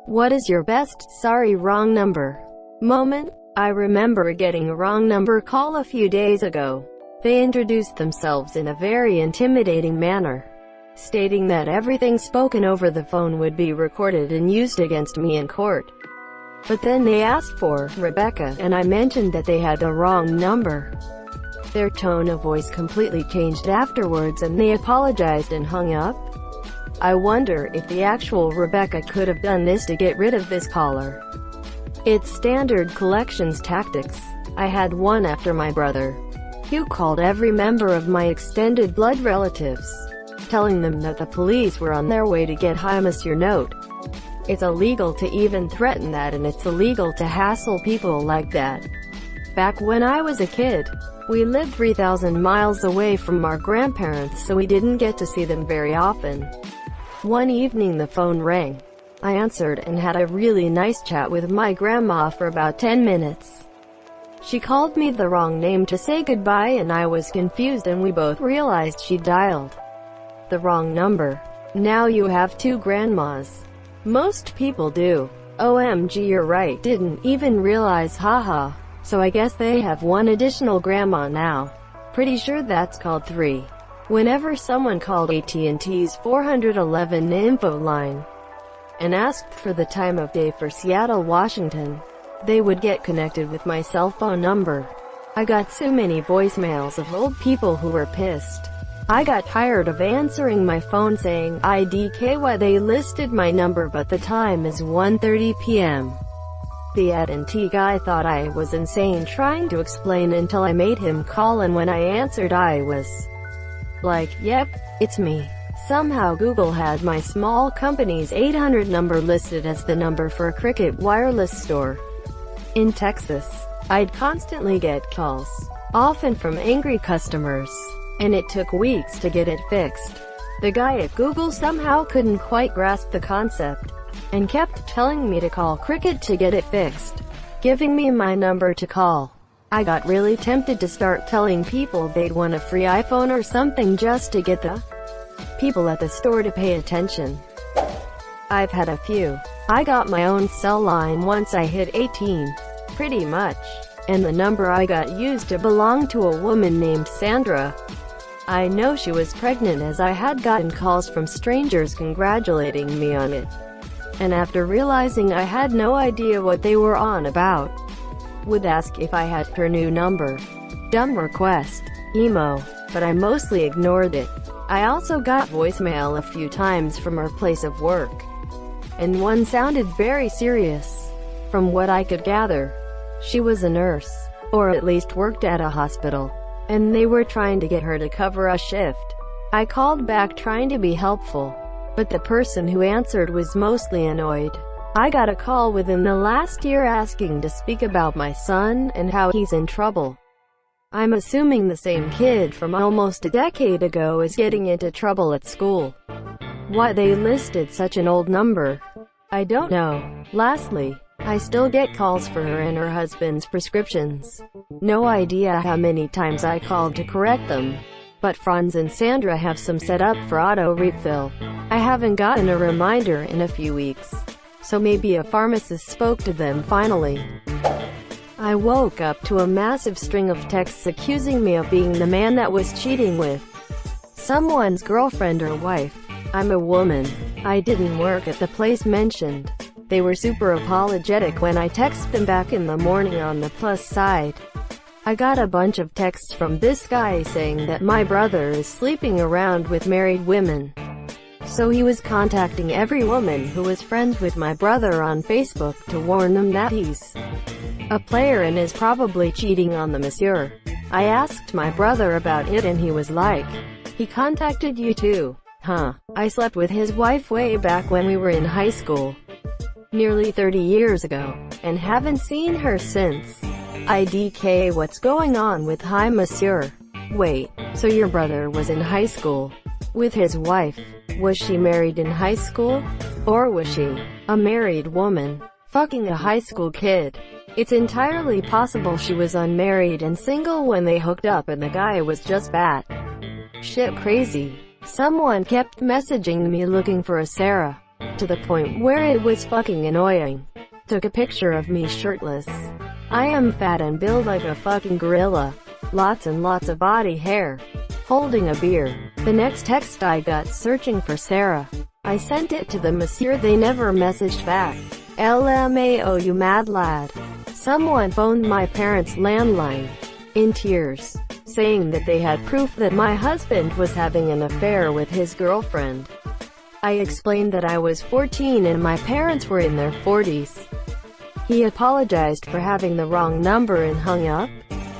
What is your best "sorry wrong number" moment? I remember getting a wrong number call a few days ago. They introduced themselves in a very intimidating manner, stating that everything spoken over the phone would be recorded and used against me in court. But then they asked for Rebecca, and I mentioned that they had the wrong number. Their tone of voice completely changed afterwards and they apologized and hung up. I wonder if the actual Rebecca could have done this to get rid of this caller. It's standard collections tactics. I had one after my brother, who called every member of my extended blood relatives, telling them that the police were on their way to get Monsieur note. It's illegal to even threaten that, and it's illegal to hassle people like that. Back when I was a kid, we lived 3,000 miles away from our grandparents, so we didn't get to see them very often. One evening the phone rang. I answered and had a really nice chat with my grandma for about 10 minutes. She called me the wrong name to say goodbye and I was confused, and we both realized she dialed the wrong number. Now you have two grandmas. Most people do. OMG, you're right, didn't even realize, haha. So I guess they have one additional grandma now. Pretty sure that's called 3. Whenever someone called AT&T's 411 info line and asked for the time of day for Seattle, Washington, they would get connected with my cell phone number. I got so many voicemails of old people who were pissed. I got tired of answering my phone saying IDKY. They listed my number but the time is 1:30 p.m. The AT&T guy thought I was insane trying to explain until I made him call, and when I answered I was like, yep, it's me. Somehow Google had my small company's 800 number listed as the number for a Cricket wireless store in Texas. I'd constantly get calls, often from angry customers, and it took weeks to get it fixed. The guy at Google somehow couldn't quite grasp the concept, and kept telling me to call Cricket to get it fixed, giving me my number to call. I got really tempted to start telling people they'd won a free iPhone or something just to get the people at the store to pay attention. I've had a few. I got my own cell line once I hit 18, pretty much, and the number I got used to belonged to a woman named Sandra. I know she was pregnant, as I had gotten calls from strangers congratulating me on it, and after realizing I had no idea what they were on about, would ask if I had her new number. Dumb request. Emo. But I mostly ignored it. I also got voicemail a few times from her place of work, and one sounded very serious. From what I could gather, she was a nurse, or at least worked at a hospital, and they were trying to get her to cover a shift. I called back trying to be helpful, but the person who answered was mostly annoyed. I got a call within the last year asking to speak about my son and how he's in trouble. I'm assuming the same kid from almost a decade ago is getting into trouble at school. Why they listed such an old number, I don't know. Lastly, I still get calls for her and her husband's prescriptions. No idea how many times I called to correct them, but Franz and Sandra have some set up for auto refill. I haven't gotten a reminder in a few weeks, so maybe a pharmacist spoke to them finally. I woke up to a massive string of texts accusing me of being the man that was cheating with someone's girlfriend or wife. I'm a woman. I didn't work at the place mentioned. They were super apologetic when I texted them back in the morning. On the plus side, I got a bunch of texts from this guy saying that my brother is sleeping around with married women. So he was contacting every woman who was friends with my brother on Facebook to warn them that he's a player and is probably cheating on the monsieur. I asked my brother about it and he was like, he contacted you too? Huh. I slept with his wife way back when we were in high school, nearly 30 years ago, and haven't seen her since. IDK, what's going on with hi monsieur? Wait, so your brother was in high school with his wife? Was she married in high school? Or was she a married woman fucking a high school kid? It's entirely possible she was unmarried and single when they hooked up and the guy was just bat shit crazy. Someone kept messaging me looking for a Sarah. to the point where it was fucking annoying. Took a picture of me shirtless. I am fat and built like a fucking gorilla. Lots and lots of body hair. Holding a beer. The next text I got searching for Sarah. I sent it to the monsieur, they never messaged back. LMAO, you mad lad. Someone phoned my parents' landline. In tears. Saying that they had proof that my husband was having an affair with his girlfriend. I explained that I was 14 and my parents were in their 40s. He apologized for having the wrong number and hung up.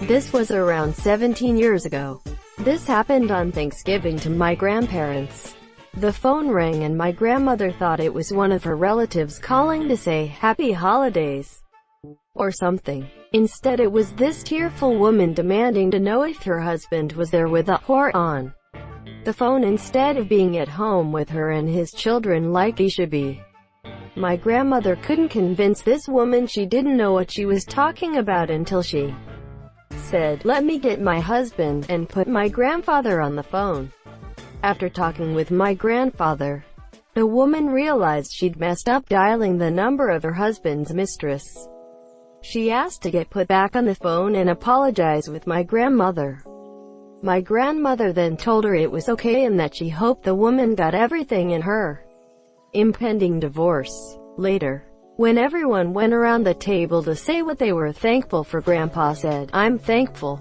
This was around 17 years ago. This happened on Thanksgiving to my grandparents. The phone rang and my grandmother thought it was one of her relatives calling to say happy holidays or something. Instead it was this tearful woman demanding to know if her husband was there with a whore on the phone instead of being at home with her and his children like he should be. My grandmother couldn't convince this woman she didn't know what she was talking about until she said, "Let me get my husband," and put my grandfather on the phone. After talking with my grandfather, the woman realized she'd messed up dialing the number of her husband's mistress. She asked to get put back on the phone and apologize with my grandmother. My grandmother then told her it was okay and that she hoped the woman got everything in her impending divorce. Later, when everyone went around the table to say what they were thankful for, Grandpa said, "I'm thankful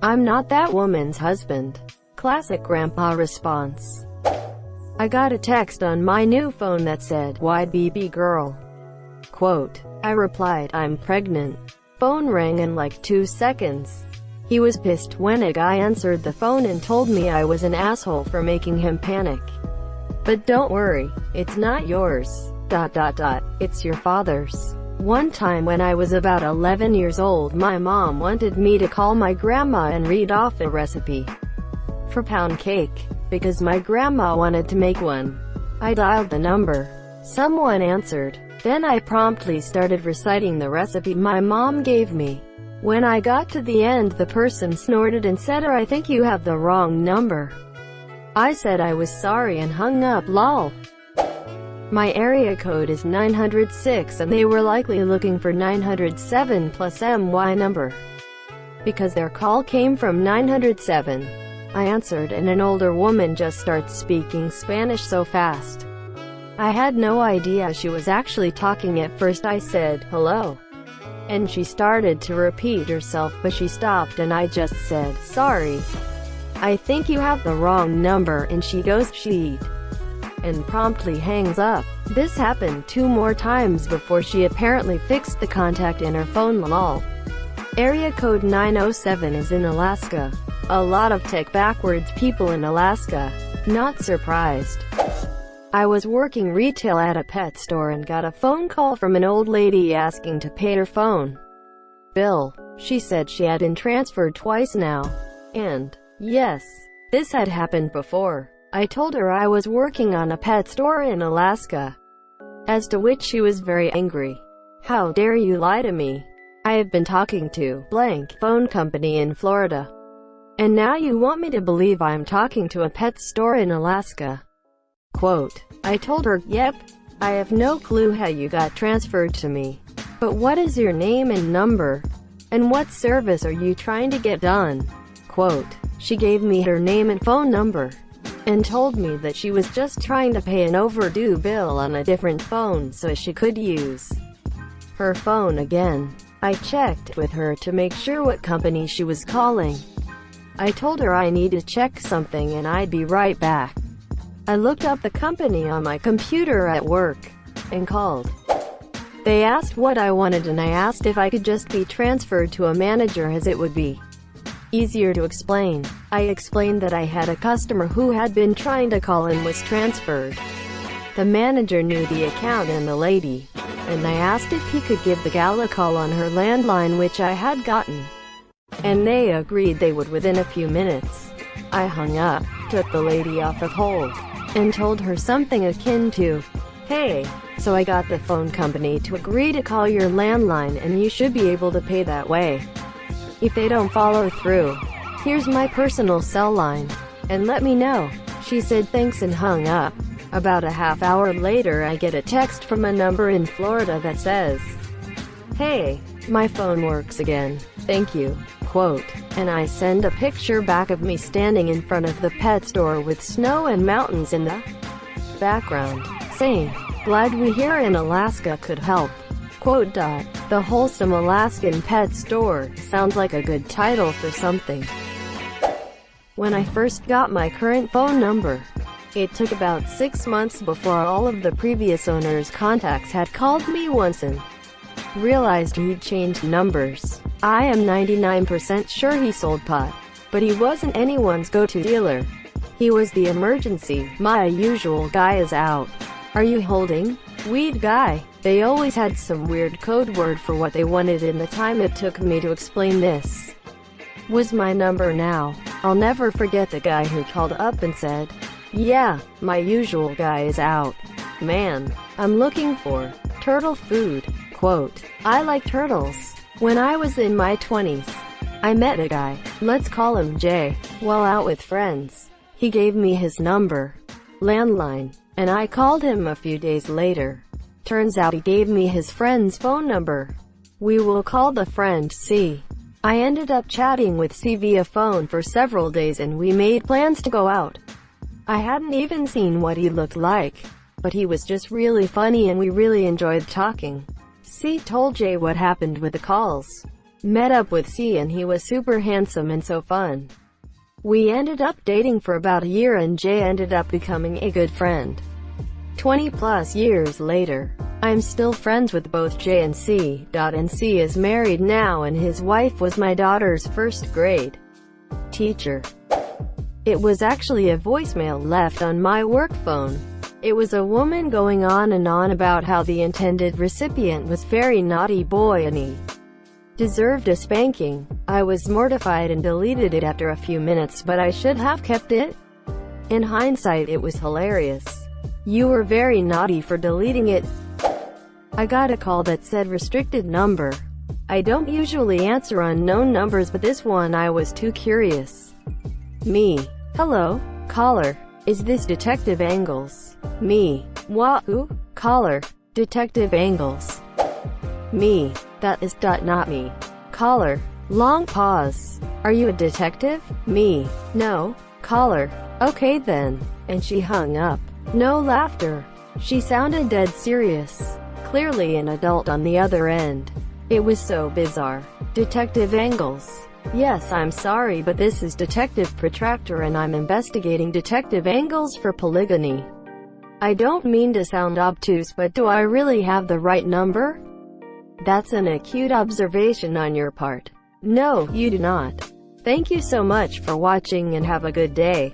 I'm not that woman's husband." Classic Grandpa response. I got a text on my new phone that said, "Why BB girl?" Quote. I replied, "I'm pregnant." Phone rang in like 2 seconds. He was pissed when a guy answered the phone and told me I was an asshole for making him panic. But don't worry, it's not yours. It's your father's. One time when I was about 11 years old, my mom wanted me to call my grandma and read off a recipe for pound cake, because my grandma wanted to make one. I dialed the number. Someone answered. Then I promptly started reciting the recipe my mom gave me. When I got to the end, the person snorted and said, "I think you have the wrong number." I said I was sorry and hung up, lol. My area code is 906 and they were likely looking for 907 plus MY number, because their call came from 907. I answered and an older woman just starts speaking Spanish so fast. I had no idea she was actually talking at first. I said, "Hello," and she started to repeat herself, but she stopped and I just said, "Sorry, I think you have the wrong number," and she goes, "Shit," and promptly hangs up. This happened 2 more times before she apparently fixed the contact in her phone, lol. Area code 907 is in Alaska. A lot of tech backwards people in Alaska. Not surprised. I was working retail at a pet store and got a phone call from an old lady asking to pay her phone bill. She said she had been transferred twice now. And, yes, this had happened before. I told her I was working on a pet store in Alaska, as to which she was very angry. "How dare you lie to me? I have been talking to blank phone company in Florida, and now you want me to believe I'm talking to a pet store in Alaska." Quote. I told her, "Yep, I have no clue how you got transferred to me. But what is your name and number? And what service are you trying to get done?" Quote. She gave me her name and phone number, and told me that she was just trying to pay an overdue bill on a different phone so she could use her phone again. I checked with her to make sure what company she was calling. I told her I need to check something and I'd be right back. I looked up the company on my computer at work, and called. They asked what I wanted and I asked if I could just be transferred to a manager as it would be easier to explain. I explained that I had a customer who had been trying to call and was transferred. The manager knew the account and the lady, and I asked if he could give the gal a call on her landline, which I had gotten, and they agreed they would within a few minutes. I hung up, took the lady off of hold, and told her something akin to, "Hey, so I got the phone company to agree to call your landline and you should be able to pay that way. If they don't follow through, here's my personal cell line, and let me know." She said thanks and hung up. About a half hour later I get a text from a number in Florida that says, "Hey, my phone works again. Thank you." Quote. And I send a picture back of me standing in front of the pet store with snow and mountains in the background, saying, "Glad we here in Alaska could help." Quote. The Wholesome Alaskan Pet Store sounds like a good title for something. When I first got my current phone number, it took about 6 months before all of the previous owner's contacts had called me once and realized he'd changed numbers. I am 99% sure he sold pot, but he wasn't anyone's go-to dealer. He was the emergency, "My usual guy is out. Are you holding weed guy?" They always had some weird code word for what they wanted, and the time it took me to explain this was my number now. I'll never forget the guy who called up and said, "Yeah, my usual guy is out. Man, I'm looking for turtle food." Quote. I like turtles. When I was in my 20s, I met a guy, let's call him Jay, while out with friends. He gave me his number, landline, and I called him a few days later. Turns out he gave me his friend's phone number. We will call the friend C. I ended up chatting with C via phone for several days and we made plans to go out. I hadn't even seen what he looked like, but he was just really funny and we really enjoyed talking. C told Jay what happened with the calls. Met up with C and he was super handsome and so fun. We ended up dating for about a year and Jay ended up becoming a good friend. 20 plus years later, I'm still friends with both Jay and C. And C is married now and his wife was my daughter's first grade teacher. It was actually a voicemail left on my work phone. It was a woman going on and on about how the intended recipient was very naughty boy and he deserved a spanking. I was mortified and deleted it after a few minutes, but I should have kept it. In hindsight, it was hilarious. You were very naughty for deleting it. I got a call that said restricted number. I don't usually answer unknown numbers, but this one I was too curious. Me. Hello, caller. Is this Detective Angles? Me. Wahoo? Caller. Detective Angles. Me. That is not me. Caller. Long pause. Are you a detective? Me. No. Caller. Okay then. And she hung up. No laughter. She sounded dead serious. Clearly an adult on the other end. It was so bizarre. Detective Angles. Yes, I'm sorry, but this is Detective Protractor and I'm investigating Detective Angles for polygyny. I don't mean to sound obtuse, but do I really have the right number? That's an acute observation on your part. No, you do not. Thank you so much for watching and have a good day.